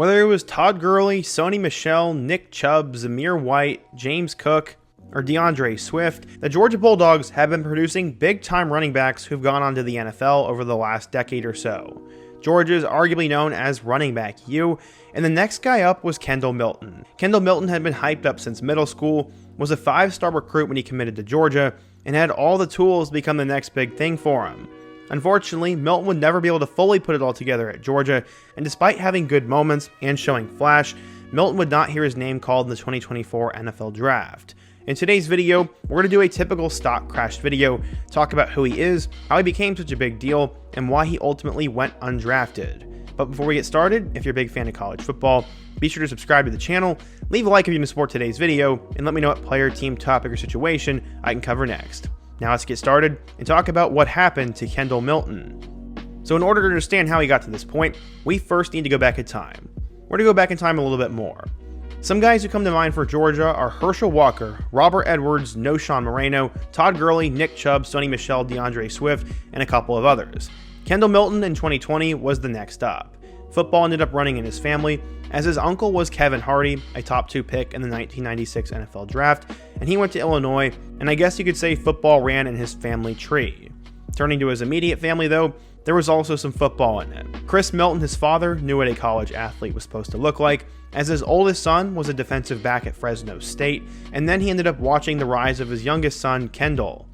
Whether it was Todd Gurley, Sony Michel, Nick Chubb, Zamir White, James Cook, or DeAndre Swift, the Georgia Bulldogs have been producing big-time running backs who've gone on to the NFL over the last decade or so. Georgia is arguably known as Running Back U, and the next guy up was Kendall Milton. Kendall Milton had been hyped up since middle school, was a 5-star recruit when he committed to Georgia, and had all the tools to become the next big thing for him. Unfortunately, Milton would never be able to fully put it all together at Georgia, and despite having good moments and showing flash, Milton would not hear his name called in the 2024 NFL Draft. In today's video, we're going to do a typical stock crash video, talk about who he is, how he became such a big deal, and why he ultimately went undrafted. But before we get started, if you're a big fan of college football, be sure to subscribe to the channel, leave a like if you can support today's video, and let me know what player, team, topic, or situation I can cover next. Now let's get started and talk about what happened to Kendall Milton. So in order to understand how he got to this point, we first need to go back in time. We're going to go back in time a little bit more. Some guys who come to mind for Georgia are Herschel Walker, Robert Edwards, Noshawn Moreno, Todd Gurley, Nick Chubb, Sony Michel, DeAndre Swift, and a couple of others. Kendall Milton in 2020 was the next up. Football ended up running in his family, as his uncle was Kevin Hardy, a top 2 pick in the 1996 NFL Draft, and he went to Illinois, and I guess you could say football ran in his family tree. Turning to his immediate family though, there was also some football in it. Chris Milton, his father, knew what a college athlete was supposed to look like, as his oldest son was a defensive back at Fresno State, and then he ended up watching the rise of his youngest son, Kendall.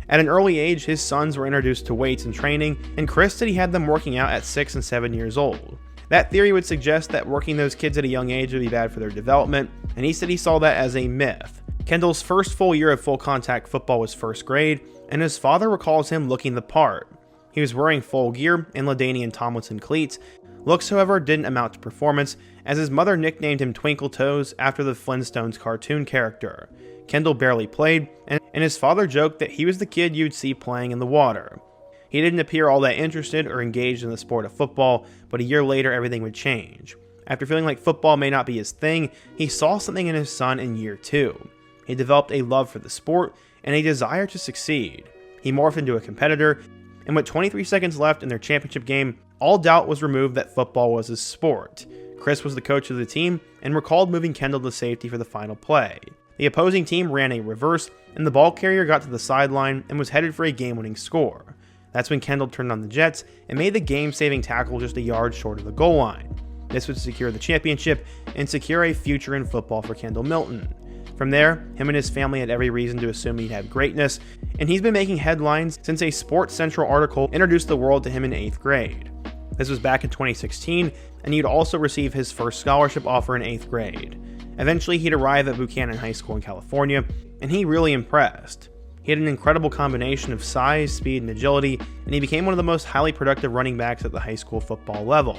At an early age, his sons were introduced to weights and training, and Chris said he had them working out at 6 and 7 years old. That theory would suggest that working those kids at a young age would be bad for their development, and he said he saw that as a myth. Kendall's first full year of full contact football was first grade, and his father recalls him looking the part. He was wearing full gear and LaDainian Tomlinson cleats. Looks, however, didn't amount to performance, as his mother nicknamed him Twinkle Toes after the Flintstones cartoon character. Kendall barely played, and his father joked that he was the kid you'd see playing in the water. He didn't appear all that interested or engaged in the sport of football, but a year later everything would change. After feeling like football may not be his thing, he saw something in his son in year 2. He developed a love for the sport and a desire to succeed. He morphed into a competitor, and with 23 seconds left in their championship game, all doubt was removed that football was his sport. Chris was the coach of the team and recalled moving Kendall to safety for the final play. The opposing team ran a reverse, and the ball carrier got to the sideline and was headed for a game-winning score. That's when Kendall turned on the Jets and made the game-saving tackle just a yard short of the goal line. This would secure the championship and secure a future in football for Kendall Milton. From there, him and his family had every reason to assume he'd have greatness, and he's been making headlines since a Sports Central article introduced the world to him in 8th grade. This was back in 2016, and he'd also receive his first scholarship offer in 8th grade. Eventually, he'd arrive at Buchanan High School in California, and he really impressed. He had an incredible combination of size, speed, and agility, and he became one of the most highly productive running backs at the high school football level.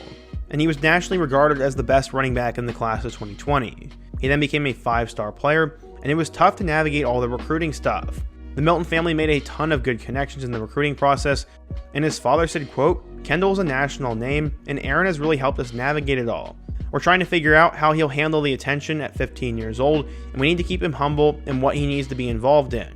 And he was nationally regarded as the best running back in the class of 2020. He then became a 5-star player, and it was tough to navigate all the recruiting stuff. The Milton family made a ton of good connections in the recruiting process, and his father said, quote, "Kendall's a national name, and Aaron has really helped us navigate it all. We're trying to figure out how he'll handle the attention at 15 years old, and we need to keep him humble in what he needs to be involved in."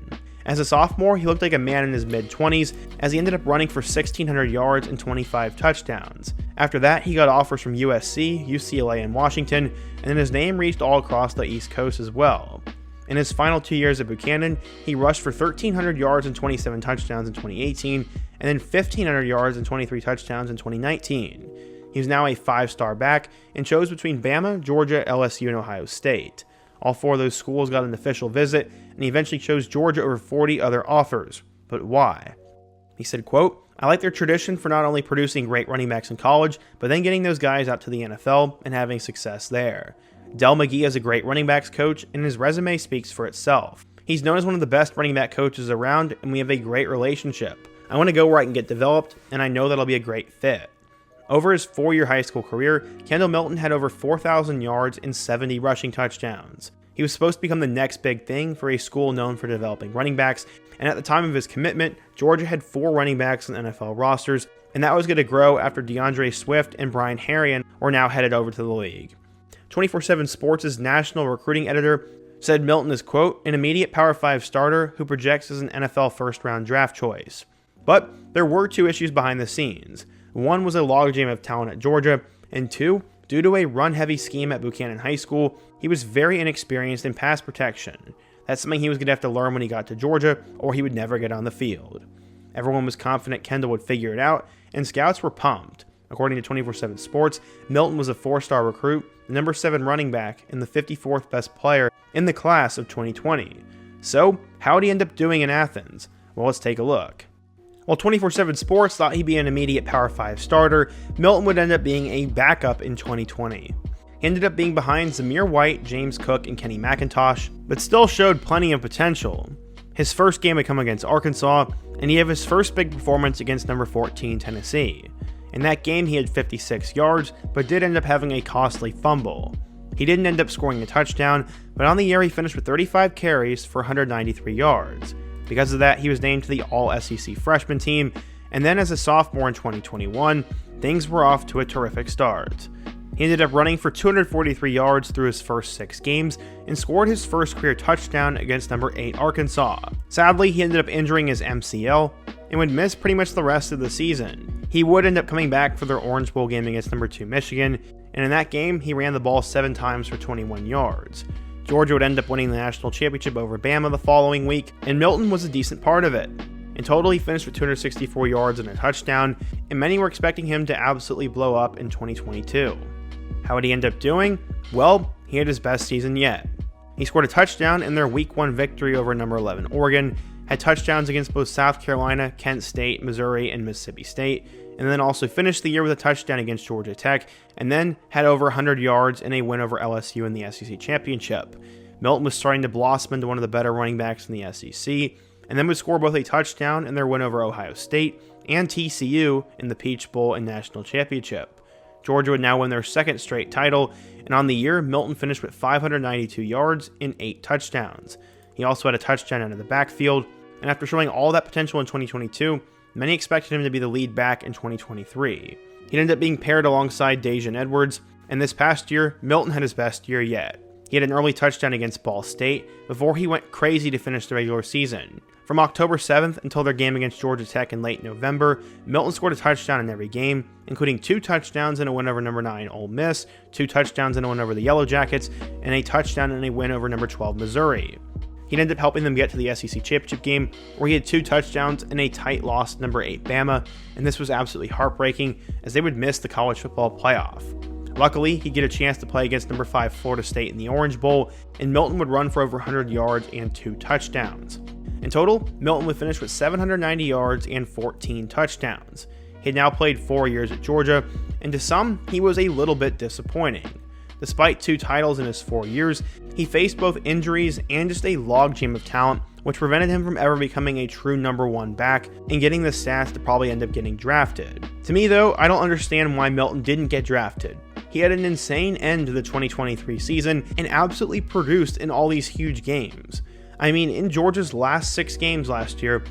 As a sophomore, he looked like a man in his mid-20s, as he ended up running for 1,600 yards and 25 touchdowns. After that, he got offers from USC, UCLA, and Washington, and then his name reached all across the East Coast as well. In his final 2 years at Buchanan, he rushed for 1,300 yards and 27 touchdowns in 2018, and then 1,500 yards and 23 touchdowns in 2019. He's now a 5-star back and chose between Bama, Georgia, LSU, and Ohio State. All 4 of those schools got an official visit, and he eventually chose Georgia over 40 other offers. But why? He said, quote, "I like their tradition for not only producing great running backs in college, but then getting those guys out to the NFL and having success there. Del McGee is a great running backs coach, and his resume speaks for itself. He's known as one of the best running back coaches around, and we have a great relationship. I want to go where I can get developed, and I know that'll be a great fit." Over his 4-year high school career, Kendall Milton had over 4,000 yards and 70 rushing touchdowns. He was supposed to become the next big thing for a school known for developing running backs, and at the time of his commitment, Georgia had 4 running backs on NFL rosters, and that was going to grow after DeAndre Swift and Brian Harrion were now headed over to the league. 24/7 Sports' national recruiting editor said Milton is, quote, "an immediate Power 5 starter who projects as an NFL first-round draft choice." But there were 2 issues behind the scenes. One was a logjam of talent at Georgia, and 2, Due to a run-heavy scheme at Buchanan High School, he was very inexperienced in pass protection. That's something he was going to have to learn when he got to Georgia, or he would never get on the field. Everyone was confident Kendall would figure it out, and scouts were pumped. According to 24/7 Sports, Milton was a 4-star recruit, the number 7 running back, and the 54th best player in the class of 2020. So, how did he end up doing in Athens? Well, let's take a look. While 24/7 Sports thought he'd be an immediate Power 5 starter, Milton would end up being a backup in 2020. He ended up being behind Zamir White, James Cook, and Kenny McIntosh, but still showed plenty of potential. His first game would come against Arkansas, and he had his first big performance against number 14 Tennessee. In that game, he had 56 yards, but did end up having a costly fumble. He didn't end up scoring a touchdown, but on the year he finished with 35 carries for 193 yards. Because of that, he was named to the All-SEC freshman team, and then as a sophomore in 2021, things were off to a terrific start. He ended up running for 243 yards through his first 6 games and scored his first career touchdown against number 8 Arkansas. Sadly, he ended up injuring his MCL and would miss pretty much the rest of the season. He would end up coming back for their Orange Bowl game against number 2 Michigan, and in that game, he ran the ball 7 times for 21 yards. Georgia would end up winning the national championship over Bama the following week, and Milton was a decent part of it. In total, he finished with 264 yards and a touchdown, and many were expecting him to absolutely blow up in 2022. How did he end up doing? Well, he had his best season yet. He scored a touchdown in their Week 1 victory over number 11 Oregon, had touchdowns against both South Carolina, Kent State, Missouri, and Mississippi State, and then also finished the year with a touchdown against Georgia Tech, and then had over 100 yards in a win over LSU in the SEC Championship. Milton was starting to blossom into one of the better running backs in the SEC, and then would score both a touchdown in their win over Ohio State and TCU in the Peach Bowl and National Championship. Georgia would now win their second straight title, and on the year, Milton finished with 592 yards and 8 touchdowns. He also had a touchdown out of the backfield, and after showing all that potential in 2022, many expected him to be the lead back in 2023. He ended up being paired alongside Daijun Edwards, and this past year, Milton had his best year yet. He had an early touchdown against Ball State before he went crazy to finish the regular season. From October 7th until their game against Georgia Tech in late November, Milton scored a touchdown in every game, including 2 touchdowns in a win over number 9 Ole Miss, 2 touchdowns in a win over the Yellow Jackets, and a touchdown in a win over number 12 Missouri. He ended up helping them get to the SEC Championship game, where he had 2 touchdowns in a tight loss to number 8 Bama, and this was absolutely heartbreaking as they would miss the college football playoff. Luckily, he'd get a chance to play against number 5 Florida State in the Orange Bowl, and Milton would run for over 100 yards and 2 touchdowns. In total, Milton would finish with 790 yards and 14 touchdowns. He had now played 4 years at Georgia, and to some, he was a little bit disappointing. Despite 2 titles in his 4 years, he faced both injuries and just a logjam of talent, which prevented him from ever becoming a true number 1 back and getting the stats to probably end up getting drafted. To me though, I don't understand why Milton didn't get drafted. He had an insane end to the 2023 season and absolutely produced in all these huge games. I mean, in Georgia's last 6 games last year,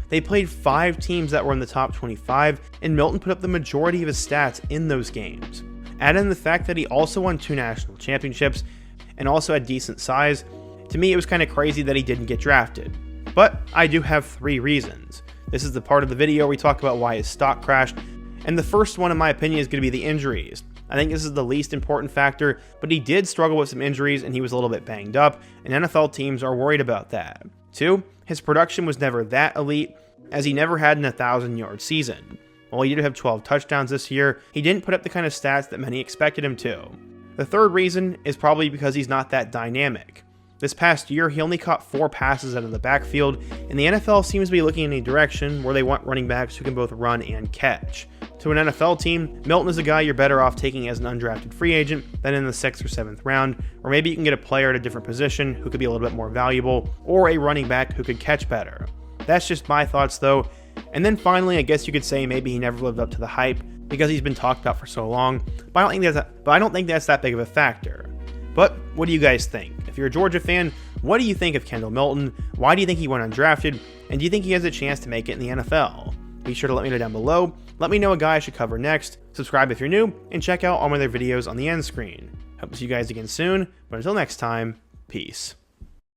they played 5 teams that were in the top 25, and Milton put up the majority of his stats in those games. Add in the fact that he also won 2 national championships and also had decent size, to me it was kind of crazy that he didn't get drafted. But I do have 3 reasons. This is the part of the video where we talk about why his stock crashed, and the first one in my opinion is going to be the injuries. I think this is the least important factor, but he did struggle with some injuries and he was a little bit banged up, and NFL teams are worried about that. 2, his production was never that elite, as he never had an 1,000-yard season. While he did have 12 touchdowns this year, he didn't put up the kind of stats that many expected him to. The third reason is probably because he's not that dynamic. This past year, he only caught 4 passes out of the backfield, and the NFL seems to be looking in a direction where they want running backs who can both run and catch. To an NFL team, Milton is a guy you're better off taking as an undrafted free agent than in the 6th or 7th round, or maybe you can get a player at a different position who could be a little bit more valuable, or a running back who could catch better. That's just my thoughts though. And then finally, I guess you could say maybe he never lived up to the hype because he's been talked about for so long, but I don't think that's that big of a factor. But what do you guys think? If you're a Georgia fan, what do you think of Kendall Milton? Why do you think he went undrafted? And do you think he has a chance to make it in the NFL? Be sure to let me know down below. Let me know a guy I should cover next. Subscribe if you're new, and check out all my other videos on the end screen. Hope to see you guys again soon, but until next time, peace.